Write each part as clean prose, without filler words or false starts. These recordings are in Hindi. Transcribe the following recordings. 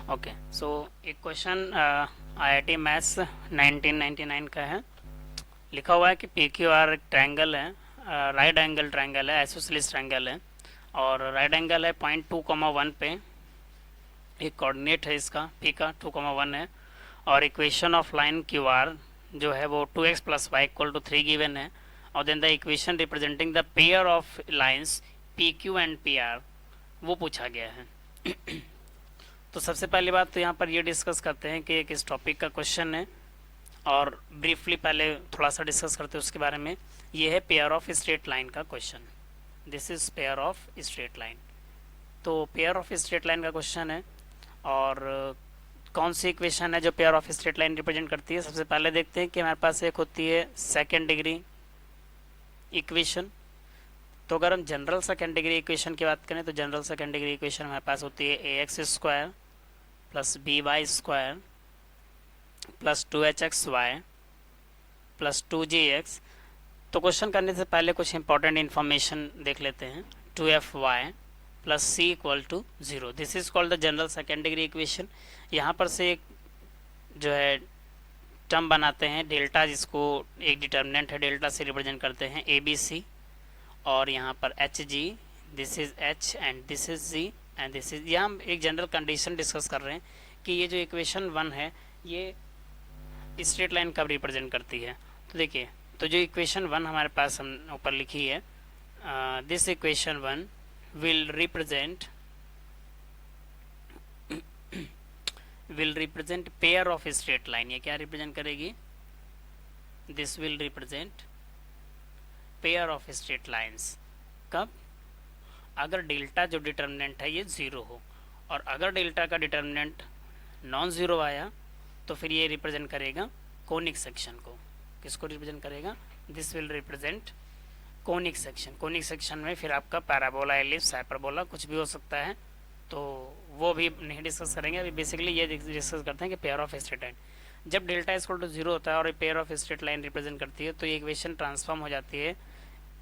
ओके, सो एक क्वेश्चन आईआईटी मैथ्स 1999 का है। लिखा हुआ है कि पी क्यू आर एक ट्रायंगल है, राइट एंगल ट्रायंगल है, आइसोसेलेस ट्रायंगल है, और राइट एंगल है पॉइंट 2,1 पे। एक कोऑर्डिनेट है इसका पी का 2,1 है, और equation of line Q R जो है वो 2x plus y equal to 3 given है। और then the equation representing the pair of lines P Q and P R वो पूछा गया है। तो सबसे पहली बात तो यहाँ पर ये डिस्कस करते हैं कि एक इस टॉपिक का क्वेश्चन है, और ब्रीफली पहले थोड़ा सा डिस्कस करते हैं उसके बारे में। ये है पेयर ऑफ स्ट्रेट लाइन का question. This is pair of straight line. तो पेयर ऑफ स्ट्रेट लाइन का क्वेश्चन है, और कौन सी इक्वेशन है जो pair of straight line represent करती है। सबसे पहले देखते हैं कि हमारे पास एक होती है सेकेंड डिग्री इक्वेशन। तो अगर हम जनरल सेकेंड डिग्री इक्वेशन की बात करें तो जनरल सेकेंड डिग्री इक्वेशन हमारे पास होती है a x square plus B y square plus 2hxy plus 2gx। तो क्वेश्चन करने से पहले कुछ इंपॉर्टेंट इन्फॉर्मेशन देख लेते हैं। 2fy plus C equal to 0, this is called the general second degree equation. यहाँ पर से एक जो है टर्म बनाते हैं डेल्टा, जिसको एक डिटर्मिनेंट है डेल्टा से रिप्रेजेंट करते हैं ए बी सी, और यहाँ पर H G, this is H and this is G and this is. यहाँ हम एक जनरल कंडीशन डिस्कस कर रहे हैं कि ये जो इक्वेशन 1 है ये स्ट्रेट लाइन कब रिप्रेजेंट करती है। तो देखिए, तो जो इक्वेशन 1 हमारे पास हम ऊपर लिखी है, this equation 1 will represent pair of straight line. ये क्या रिप्रेजेंट करेगी? This will represent pair of straight lines. कब? अगर डेल्टा जो डिटर्मिनेंट है ये 0 हो, और अगर डेल्टा का डिटर्मिनेंट नॉन ज़ीरो आया तो फिर ये रिप्रेजेंट करेगा कोनिक सेक्शन को। किसको रिप्रेजेंट करेगा? This will represent conic section. Conic section में फिर आपका पैराबोला, एलिप्स, हाइपरबोला कुछ भी हो सकता है, तो वो भी नहीं डिस्कस करेंगे। अभी बेसिकली ये डिस्कस करते हैं कि पेयर ऑफ स्ट्रेट लाइन जब डेल्टा इक्वल टू 0 होता है और pair of straight line represent करती है तो ये इक्वेशन ट्रांसफॉर्म हो जाती है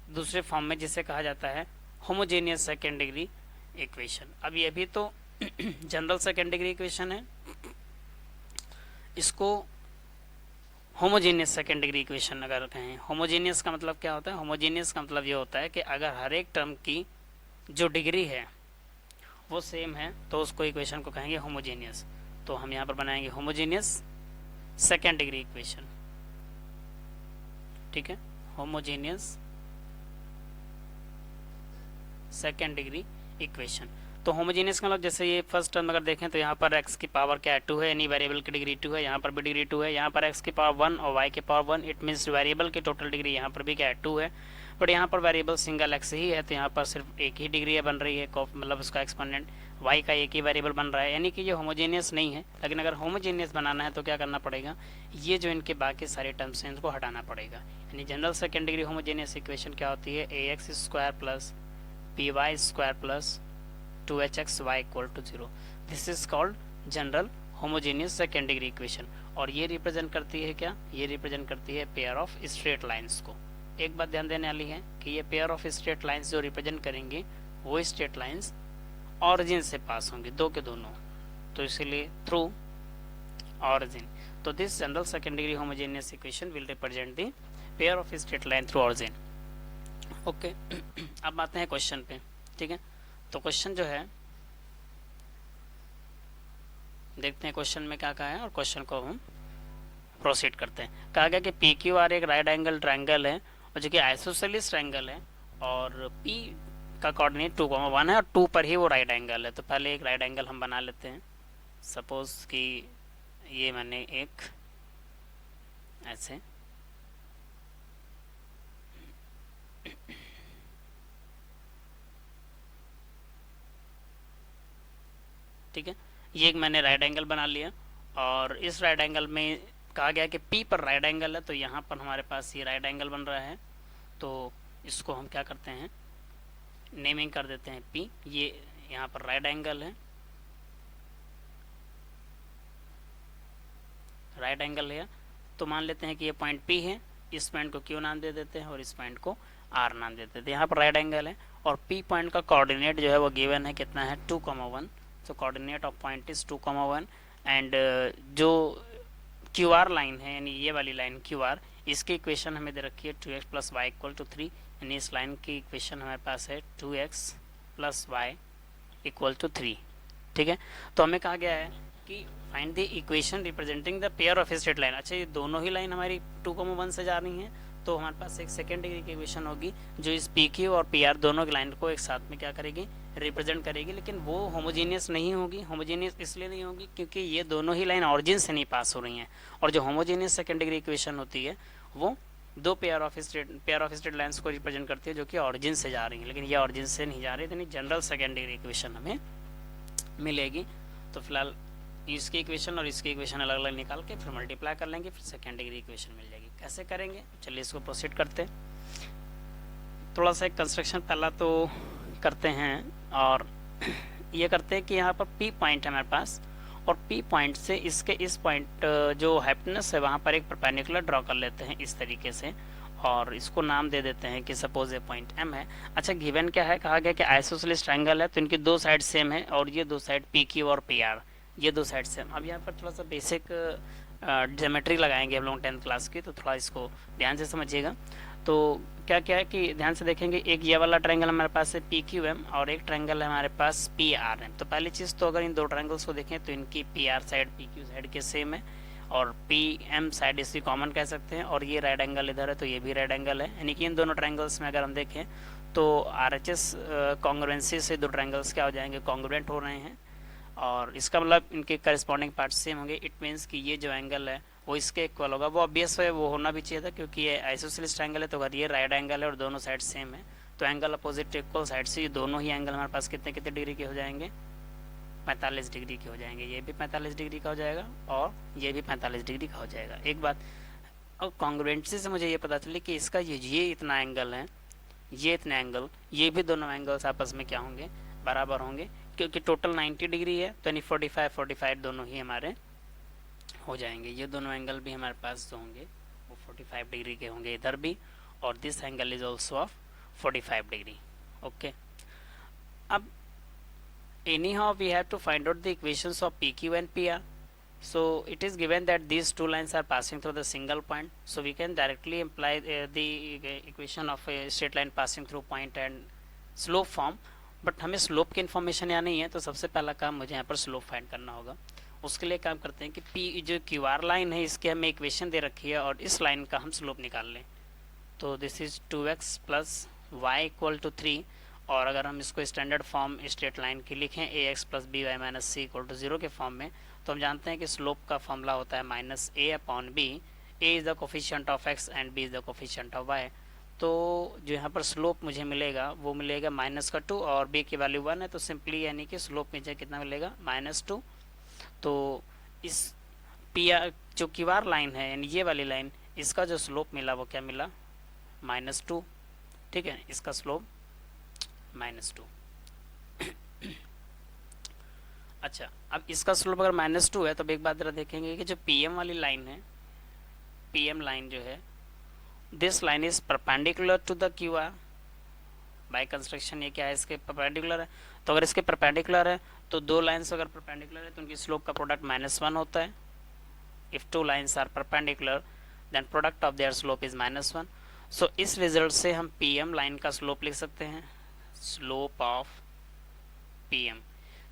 दूसरे फॉर्म में, जिसे कहा जाता है होमोजेनियस सेकेंड डिग्री इक्वेशन। अब ये भी तो जनरल सेकेंड डिग्री इक्वेशन है, इसको होमोजेनियस सेकेंड डिग्री इक्वेशन अगर कहें। होमोजेनियस का मतलब क्या होता है? होमोजेनियस का मतलब ये होता है कि अगर हर एक टर्म की जो डिग्री है वो सेम है तो उसको इक्वेशन को कहेंगे होमोजेनियस। तो हम यहाँ पर बनाएंगे होमोजेनियस सेकेंड डिग्री इक्वेशन। ठीक है, होमोजेनियस सेकेंड डिग्री इक्वेशन। तो होमोजेनियस का मतलब जैसे ये फर्स्ट टर्म अगर देखें तो यहाँ पर x की पावर क्या है? 2 है, यानी वेरिएबल की डिग्री 2 है, यहाँ पर भी डिग्री 2 है, यहाँ पर x की पावर 1 और y की पावर 1, इट मीन्स वेरिएबल की टोटल डिग्री यहाँ पर भी क्या है? 2 है। बट यहाँ पर वेरिएबल सिंगल x ही है तो यहाँ पर सिर्फ एक ही डिग्री बन रही है, मतलब उसका एक्सपोनेंट y का एक ही वेरिएबल बन रहा है, यानी कि ये होमोजेनियस नहीं है। लेकिन अगर होमोजेनियस बनाना है तो क्या करना पड़ेगा? ये जो इनके बाकी सारे टर्म्स हैं इनको हटाना पड़ेगा। यानी general second degree homogeneous equation क्या होती है? A x square plus p y square plus 2hxy equal to 0। This is called general homogeneous second degree equation. और ये रिप्रेजेंट करती है क्या? ये रिप्रेजेंट करती है पेयर ऑफ स्ट्रेट लाइंस को। एक बात ध्यान देने वाली है कि ये पेयर ऑफ स्ट्रेट लाइंस जो रिप्रेजेंट करेंगे वो स्ट्रेट लाइंस ऑरिजिन से पास होंगे, दो के दोनों, तो इसीलिए थ्रू ऑरिजिन। तो this general second degree homogeneous equation will represent the pair of straight line through origin. Okay, अब आते हैं क्वेश्चन पे। ठीक है, तो क्वेश्चन जो है देखते हैं क्वेश्चन में क्या कहा है और क्वेश्चन को हम प्रोसीड करते हैं। कहा गया कि पी क्यू आर एक राइट एंगल ट्रायंगल है और जो कि आइसोसेलेस ट्रायंगल है, और पी का कोऑर्डिनेट 2,1 है और 2 पर ही वो राइट एंगल है। तो पहले एक राइट एंगल हम बना लेते हैं। सपोज कि ये मैंने एक ऐसे ठीक है, ये एक मैंने राइट एंगल बना लिया, और इस राइट एंगल में कहा गया कि P पर राइट एंगल है, तो यहाँ पर हमारे पास ये राइट एंगल बन रहा है। तो इसको हम क्या करते हैं? नेमिंग कर देते हैं P। ये यहाँ पर राइट एंगल है, राइट एंगल है, तो मान लेते हैं कि ये पॉइंट P है। इस पॉइंट को Q नाम दे देते हैं और इस पॉइंट को R नाम दे देते हैं। यहाँ पर राइट एंगल है और P पॉइंट का कोऑर्डिनेट जो है वो गिवन है, कितना है? 2,1। So coordinate of point is 2,1 and जो क्यू आर लाइन है यानी ये वाली लाइन क्यू आर, इसकी इक्वेशन हमें दे रखी है 2x plus y equal to 3, यानी इस लाइन की इक्वेशन हमारे पास है 2x plus y equal to 3। ठीक है, तो हमें कहा गया है कि find the equation representing the pair of straight line. अच्छा, ये दोनों ही लाइन हमारी 2,1 से जा रही हैं, तो हमारे पास एक सेकेंड डिग्री की इक्वेशन होगी जो इस पी क्यू और पी आर दोनों की लाइन को एक साथ में क्या करेगी, रिप्रेजेंट करेगी। लेकिन वो होमोजीनियस नहीं होगी। होमोजीनियस इसलिए नहीं होगी क्योंकि ये दोनों ही लाइन ऑरिजिन से नहीं पास हो रही हैं, और जो होमोजीनियस सेकेंड डिग्री इक्वेशन होती है वो दो पेयर ऑफ स्ट्रेट लाइन्स को रिप्रेजेंट करती है जो कि ऑरिजिन से जा रही है, लेकिन ये ऑरिजिन से नहीं जा रही, तो जनरल सेकेंड डिग्री इक्वेशन हमें मिलेगी। तो फिलहाल इसकी इक्वेशन और इसकी इक्वेशन अलग अलग निकाल के फिर मल्टीप्लाई कर लेंगे, फिर सेकेंड डिग्री इक्वेशन मिल जाएगी। कैसे करेंगे, चलिए इसको प्रोसीड करते हैं। थोड़ा सा एक कंस्ट्रक्शन पहला तो करते हैं, और ये करते हैं कि यहाँ पर पी पॉइंट है हमारे पास, और पी पॉइंट से इसके इस पॉइंट जो हाइपोटेनस है वहाँ पर एक परपेंडिकुलर ड्रॉ कर लेते हैं इस तरीके से, और इसको नाम दे देते हैं कि सपोज ये पॉइंट एम है। अच्छा, गिवन क्या है, कहा गया कि आइसोसेलेस ट्रायंगल है तो इनकी दो साइड सेम है, और ये दो साइड पी क्यू और पी आर, ये दो साइड सेम। अब यहाँ पर थोड़ा सा बेसिक ज्योमेट्री लगाएंगे हम लोग 10th क्लास की, तो थोड़ा इसको ध्यान से समझिएगा। तो क्या क्या है कि ध्यान से देखेंगे, एक ये वाला ट्रायंगल हमारे पास है पी क्यू एम, और एक ट्रायंगल है हमारे पास पी आर एम। तो पहली चीज़ तो अगर इन दो ट्रायंगल्स को देखें तो इनकी P R side P Q side के सेम है, और पी एम साइड इसकी कॉमन कह सकते हैं, और ये राइट एंगल इधर है तो ये भी राइट एंगल है, यानी कि इन दोनों ट्रायंगल्स में अगर हम देखें तो आर एच एस कॉन्ग्रुएंसी से दो ट्रायंगल्स क्या हो जाएंगे, कॉन्ग्रुएंट हो रहे हैं, और इसका मतलब इनके करस्पॉन्डिंग पार्ट सेम होंगे। इट मीन्स कि ये जो एंगल है वो इसके इक्वल होगा। वो ऑब्वियस है, वो होना भी चाहिए था क्योंकि ये आइसोसेलेस ट्रायंगल है, तो अगर ये राइट एंगल है और दोनों साइड सेम है तो एंगल अपोजिट इक्वल साइड से ये दोनों ही एंगल हमारे पास कितने कितने डिग्री के हो जाएंगे, 45 डिग्री के हो जाएंगे। ये भी 45 डिग्री का हो जाएगा और ये भी 45 डिग्री का हो जाएगा। एक बात, और कॉन्ग्रुएंसी से मुझे ये पता चली कि इसका ये इतना एंगल है, ये इतने एंगल, ये भी दोनों एंगल्स आपस में क्या होंगे, बराबर होंगे, क्योंकि टोटल 90 डिग्री है तो यानी 45 दोनों ही हमारे हो जाएंगे। ये दोनों एंगल भी हमारे पास जो होंगे वो 45 डिग्री के होंगे इधर भी, और this angle is also of 45 degree. Okay, अब anyhow we have to find out the equations of p Q and P r. So it is given that these two lines are passing through the single point, so we can directly imply the equation of a straight line passing through point and slope form, but हमें स्लोप की इन्फॉर्मेशन यहाँ नहीं है, तो सबसे पहला काम मुझे यहाँ पर स्लोप फाइंड करना होगा। उसके लिए काम करते हैं कि पी जो क्यू आर लाइन है इसकी हमें इक्वेशन दे रखी है, और इस लाइन का हम स्लोप निकाल लें। तो this is 2x plus y equal to 3, और अगर हम इसको स्टैंडर्ड फॉर्म स्ट्रेट लाइन की लिखें ax plus B y minus C equal to 0 के फॉर्म में, तो हम जानते हैं कि स्लोप का फॉर्मूला होता है minus A upon B. A is the coefficient of x and B is the coefficient of y. तो जो यहाँ पर स्लोप मुझे मिलेगा वो मिलेगा -2, और बी की वैल्यू 1 है, तो सिंपली यानी कि स्लोप मुझे कितना मिलेगा, -2। तो इस पी आर जो क्यू आर लाइन है यानी ये वाली लाइन, इसका जो स्लोप मिला वो क्या मिला, -2। ठीक है, इसका स्लोप -2। अच्छा, अब इसका स्लोप अगर -2 है तो अब एक बात जरा देखेंगे कि जो पीएम वाली लाइन है, पीएम लाइन जो है, this line is perpendicular to the Q R. By construction ये क्या है, इसके परपेंडिकुलर है। तो अगर इसके परपेंडिकुलर है तो दो लाइन्स अगर परपेंडिकुलर है तो उनकी स्लोप का प्रोडक्ट -1 होता है। If two lines are perpendicular then product of their slope is -1। So इस रिजल्ट से हम पीएम लाइन का स्लोप लिख सकते हैं, स्लोप ऑफ पीएम।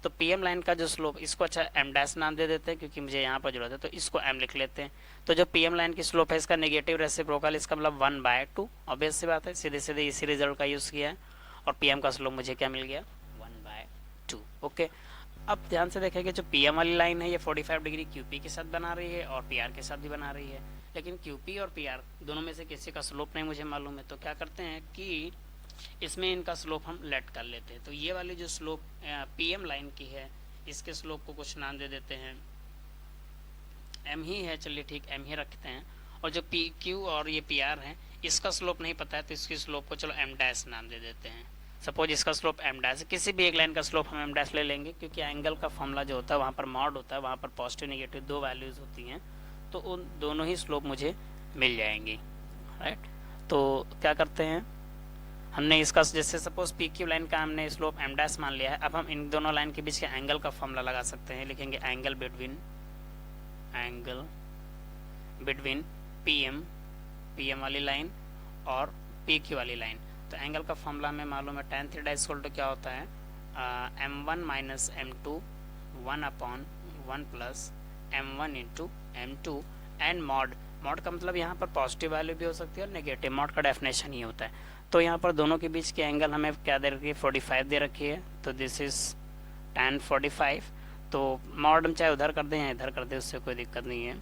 तो पीएम लाइन का जो स्लोप, इसको अच्छा एम डैश नाम दे देते हैं क्योंकि मुझे यहाँ पर जरूरत है, तो इसको एम लिख लेते हैं। तो जो पीएम लाइन की स्लोप है इसका नेगेटिव रेसिप्रोकल, इसका मतलब 1/2। ऑब्वियस सी बात है, सीधे सीधे इसी रिजल्ट का यूज़ किया है, और पीएम का स्लोप मुझे क्या मिल गया, 1/2। ओके, अब ध्यान से देखेंगे जो पीएम वाली लाइन है ये 45 डिग्री क्यूपी के साथ बना रही है और पीआर के साथ भी बना रही है, लेकिन क्यूपी और पीआर दोनों में से किसी का स्लोप नहीं मुझे मालूम है। तो क्या करते हैं कि इसमें इनका स्लोप हम लेट कर लेते हैं। तो ये वाली जो स्लोप पीएम लाइन की है इसके स्लोप को कुछ नाम दे देते हैं, एम ही है, चलिए ठीक एम ही रखते हैं। और जो पी क्यू और ये पी आर है इसका स्लोप नहीं पता है तो इसकी स्लोप को चलो एम डैश नाम दे देते हैं। सपोज इसका स्लोप एम डैश, किसी भी एक लाइन का स्लोप हम एम डैश ले लेंगे क्योंकि एंगल का फॉर्मूला जो होता है वहाँ पर मॉड होता है, वहाँ पर पॉजिटिव नेगेटिव दो वैल्यूज़ होती हैं, तो उन दोनों ही स्लोप मुझे मिल जाएंगी। राइट, तो क्या करते हैं, हमने इसका जैसे सपोज पी क्यू लाइन का हमने स्लोप एम डैश मान लिया है, अब हम इन दोनों लाइन के बीच के एंगल का फॉर्मूला लगा सकते हैं, लिखेंगे एंगल बिटवीन पी एम वाली लाइन और पी क्यू वाली लाइन। तो एंगल का फॉर्मूला हमें मालूम है, tan थीटा इक्वल टू क्या होता है, m1 minus m2 1/1 plus m1 into m2 and mod का मतलब यहाँ पर पॉजिटिव वैल्यू भी हो सकती है और नेगेटिव, मॉड का डेफिनेशन ही होता है। तो यहाँ पर दोनों के बीच की एंगल हमें क्या दे रखी है, 45 दे रखी है, तो दिस इज tan 45। तो मॉड हम चाहे उधर कर दें या इधर कर दें, उससे कोई दिक्कत नहीं है।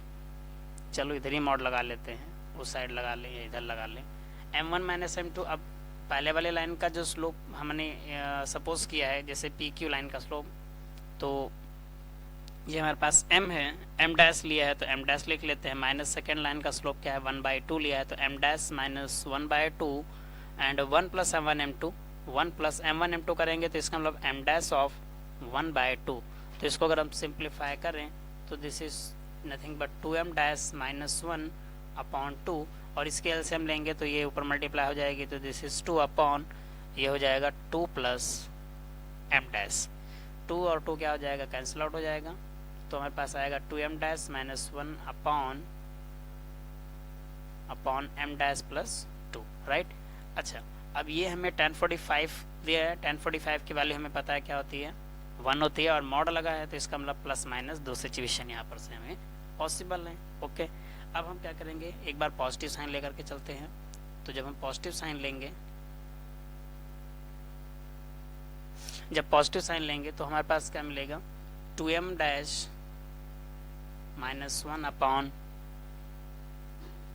चलो इधर ही मॉड लगा लेते हैं, उस साइड लगा लें या इधर लगा लें। m1 माइनस m2, अब पहले वाले लाइन का जो स्लोप हमने सपोज किया है जैसे पी क्यू लाइन का स्लोप, तो ये हमारे पास m है, m डैश लिया है तो m डैश लिख लेते हैं, माइनस सेकेंड लाइन का स्लोप क्या है 1/2 लिया है तो m dash minus 1/2 and 1 plus m1 m2, 1 plus m1 m2 करेंगे तो इसका मतलब m डैश ऑफ 1/2। तो इसको अगर हम सिंप्लीफाई करें तो this is nothing but 2m dash minus 1/2, और इसके एलसीएम लेंगे तो ये ऊपर मल्टीप्लाई हो जाएगी, तो दिस इज 2 अपॉन ये हो जाएगा 2 प्लस m डैश, 2 और 2 क्या हो जाएगा, कैंसिल आउट हो जाएगा। तो हमारे पास आएगा 2m dash minus 1 upon m dash plus 2, right. अच्छा, अब ये हमें tan 45 दिया है, tan 45 की वैल्यू हमें पता है क्या होती है, 1 होती है, और मॉड लगा है तो इसका मतलब प्लस माइनस दो सिचुएशन यहाँ पर से हमें पॉसिबल है। ओके, अब हम क्या करेंगे, एक बार पॉजिटिव साइन लेकर के चलते हैं। तो जब हम पॉजिटिव साइन लेंगे, जब पॉजिटिव साइन लेंगे तो हमारे पास क्या मिलेगा, 2m dash minus 1 upon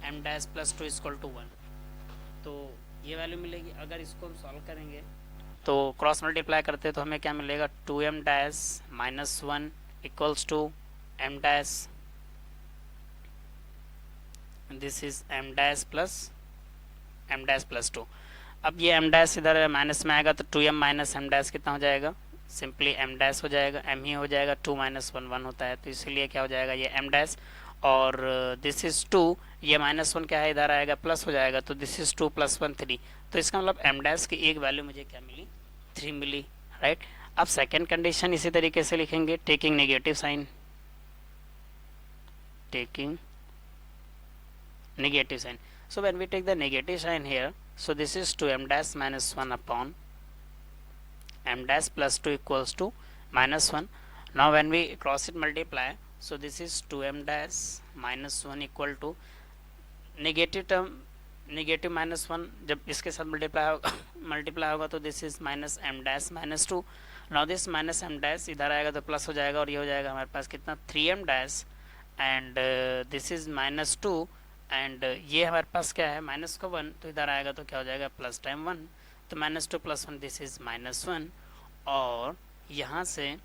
m dash plus 2 equal to 1, तो ये वैल्यू मिलेगी। अगर इसको हम सॉल्व करेंगे तो क्रॉस मल्टीप्लाई करते तो हमें क्या मिलेगा, 2m dash minus 1 equals to m dash, this is m dash plus 2। अब ये m डैश इधर माइनस में आएगा तो 2m माइनस m डैश कितना हो जाएगा, सिंपली m डैश हो जाएगा, m ही हो जाएगा, 2 माइनस 1 1 होता है, तो इसीलिए क्या हो जाएगा ये m डैश, और दिस इज 2, ये माइनस 1 क्या है इधर आएगा प्लस हो जाएगा, तो दिस इज 2 प्लस 1 3। तो इसका मतलब m डैश की एक वैल्यू मुझे क्या मिली, 3 मिली, राइट। अब सेकेंड कंडीशन इसी तरीके से लिखेंगे, taking negative sign, so when we take the negative sign here, so this is 2m dash minus 1 upon m dash plus 2 equals to minus 1. Now when we cross it multiply, so this is 2m dash minus 1 equal to negative term, negative minus 1 जब इसके साथ मल्टीप्लाई होगा तो this is minus M dash minus 2। Now this minus M dash इधर आएगा तो प्लस हो जाएगा, और ये हो जाएगा हमारे पास कितना, 3m dash and this is minus 2, and ये हमारे पास क्या है माइनस का 1, तो इधर आएगा तो क्या हो जाएगा प्लस टाइम 1, तो minus 2 plus 1 this is minus 1। और यहाँ से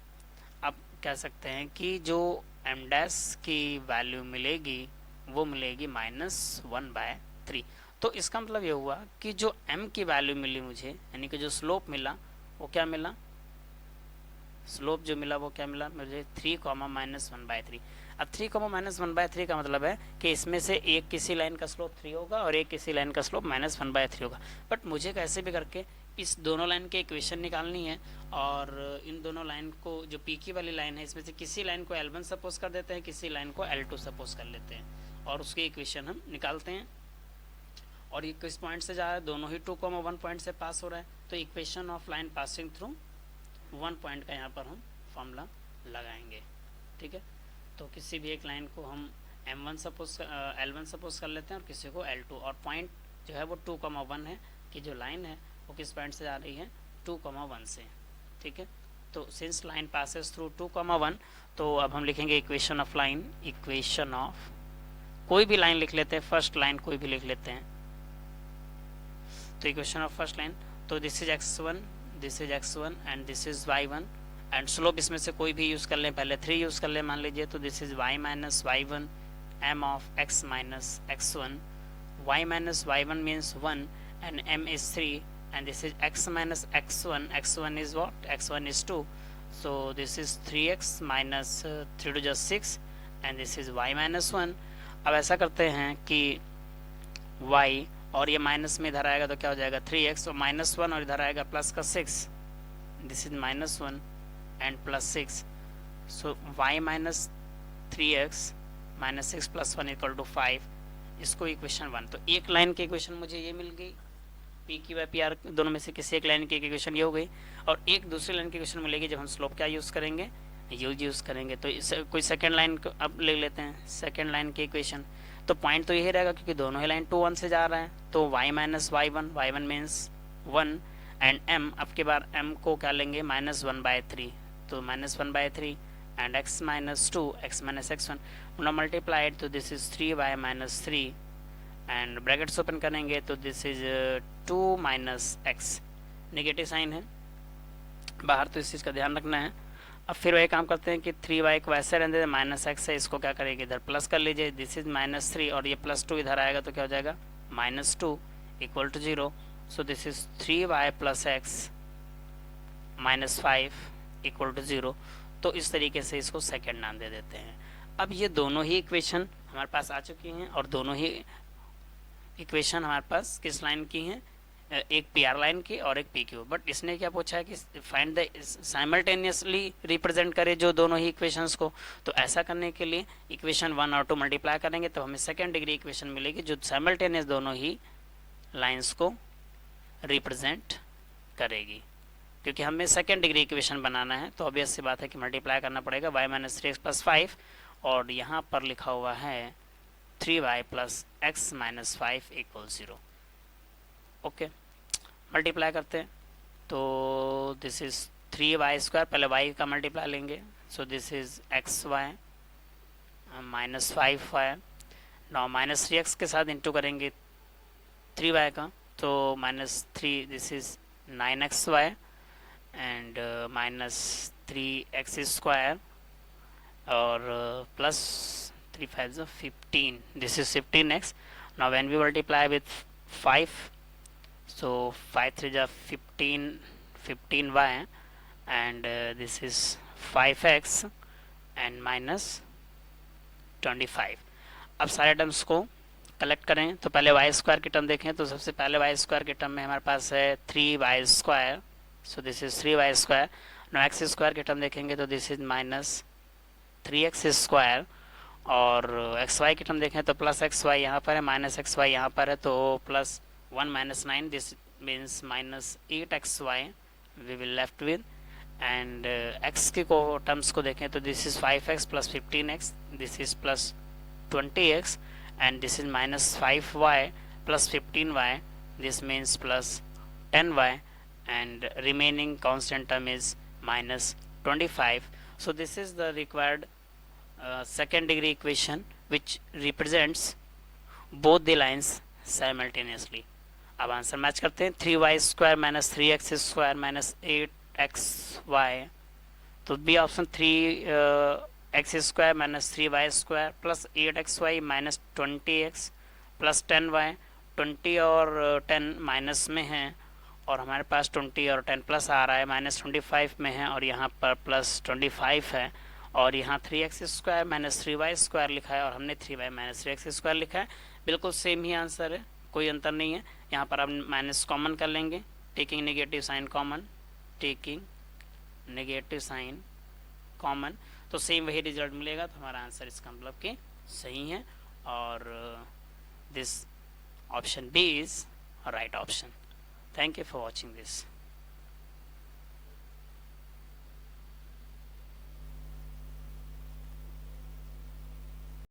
आप कह सकते हैं कि जो m डैश की वैल्यू मिलेगी वो मिलेगी -1/3। तो इसका मतलब ये हुआ कि जो m की वैल्यू मिली मुझे, यानी कि जो स्लोप मिला वो क्या मिला, स्लोप जो मिला वो क्या मिला मुझे, 3, -1/3। अब 3, -1/3 का मतलब है कि इसमें से एक किसी लाइन का स्लोप 3 होगा और एक किसी लाइन का स्लोप -1/3 होगा। बट मुझे कैसे भी करके इस दोनों लाइन की इक्वेशन निकालनी है, और इन दोनों लाइन को, जो पी की वाली लाइन है इसमें से किसी लाइन को L1 सपोज कर देते हैं, किसी लाइन को L2 सपोज कर लेते हैं, और उसकी इक्वेशन हम निकालते हैं। और ये किस पॉइंट से जा रहा है, दोनों ही 2,1 पॉइंट से पास हो रहा है, तो equation of line passing through 1 point का यहाँ पर हम फॉर्मूला लगाएंगे, ठीक है। तो किसी भी एक लाइन को हम M1 सपोज L1 सपोज कर लेते हैं और किसी को L2, और पॉइंट जो है वो 2,1 है, कि जो लाइन है वो किस पॉइंट से जा रही है, 2,1 से, ठीक है। तो सिंस लाइन पासेस थ्रू 2,1, तो अब हम लिखेंगे equation of line, equation of कोई भी लाइन लिख लेते हैं, फर्स्ट लाइन कोई भी लिख लेते हैं। तो इक्वेशन ऑफ फर्स्ट लाइन, तो this is x1, this is x1 and this is y1, and slope इसमें से कोई भी यूज़ कर लें, पहले 3 यूज़ कर लें मान लीजिए, तो this is y minus y1 m of x minus x1, y minus y1 means 1 and m is 3, and this is x minus x1, x1 is what, x1 is 2, so this is 3x minus 3 to just 6 and this is y minus 1। अब ऐसा करते हैं कि y और ये माइनस में इधर आएगा तो क्या हो जाएगा 3x और -1 और इधर आएगा प्लस का 6, this is -1 and +6, so y minus 3x minus 6 + 1 = 5, इसको इक्वेशन 1। तो एक लाइन की इक्वेशन मुझे ये मिल गई, P Q by P R दोनों में से किसी एक लाइन की इक्वेशन ये हो गई, और एक दूसरी लाइन की इक्वेशन मिलेगी जब हम स्लोप क्या यूज़ करेंगे, यूज़ करेंगे। तो इस कोई सेकेंड लाइन को अब ले लेते हैं, सेकेंड लाइन की इक्वेशन। तो पॉइंट तो यही रहेगा क्योंकि दोनों ही लाइन 2 1 से जा रहा है, तो y minus y1 means 1 and m, अब के बार m को क्या लेंगे -1/3, तो -1/3 and x minus 2 x minus x1 multiplied, तो this is 3y minus 3 and brackets open करेंगे तो this is 2 minus x, negative sign है बाहर, तो इस चीज़ का ध्यान रखना है। अब फिर वही काम करते हैं कि 3y को वैसे रहने दें, -x है, इसको क्या करेंगे इधर प्लस कर लीजिए, दिस इज -3 और ये +2 इधर आएगा तो क्या हो जाएगा -2 = 0, so this is 3y + x -5 = 0। तो इस तरीके से इसको सेकेंड नाम दे देते हैं। अब ये दोनों ही इक्वेशन हमारे पास आ चुकी हैं और दोनों ही इक्वेशन हमारे पास किस लाइन की हैं, एक पी आर लाइन की और एक पी क्यू। बट इसने क्या पूछा है कि फाइंड द साइमल्टेनियसली रिप्रेजेंट करे जो दोनों ही इक्वेशंस को। तो ऐसा करने के लिए इक्वेशन 1 और 2 मल्टीप्लाई करेंगे तो हमें सेकेंड डिग्री इक्वेशन मिलेगी जो साइमल्टेनियस दोनों ही लाइन्स को रिप्रेजेंट करेगी। क्योंकि हमें सेकेंड डिग्री इक्वेशन बनाना है तो ऑब्वियस सी बात है कि मल्टीप्लाई करना पड़ेगा y माइनस 3x + 5 और यहाँ पर लिखा हुआ है 3y + x minus 5 = 0। Okay, multiply करते हैं तो दिस इज 3y², पहले y का मल्टीप्लाई लेंगे, so this is xy minus 5y। Now -3x के साथ इंटू करेंगे 3y का, तो -3 this is 9xy and -3x² और plus 3 5 15, this is 15x। Now when we multiply with 5, so 5 3 15y and this is 5x and -25। अब सारे टर्म्स को कलेक्ट करें तो पहले y² की टर्म देखें तो सबसे पहले y² की टर्म में हमारे पास है 3y², so this is 3y²। No x² की टर्म देखेंगे तो दिस इज -3x² और xy की टर्म देखें तो +xy यहाँ पर है, -xy यहाँ पर है, तो +1 - 9, this means -8xy we will left with and x की को टर्म्स को देखें तो this is 5x + 15x, this is +20x and this is -5y + 15y, this means +10y and remaining constant term is -25। so this is the required second degree equation which represents both the lines simultaneously। अब आंसर मैच करते हैं, 3y² - 3x² - 8xy, तो B option 3x² - 3y² + 8xy - 20x + 10y। 20 और 10 माइनस में है और हमारे पास 20 और 10 प्लस आ रहा है, -25 में है और यहाँ पर +25 है और यहाँ 3x² - 3y² लिखा है और हमने 3y - 3x² लिखा है। बिल्कुल सेम ही आंसर है, कोई अंतर नहीं है। यहाँ पर अब माइनस कॉमन कर लेंगे, taking negative sign common, taking negative sign common, तो सेम वही रिजल्ट मिलेगा। तो हमारा आंसर इसका मतलब कि सही है और this option B is right option. Thank you for watching this.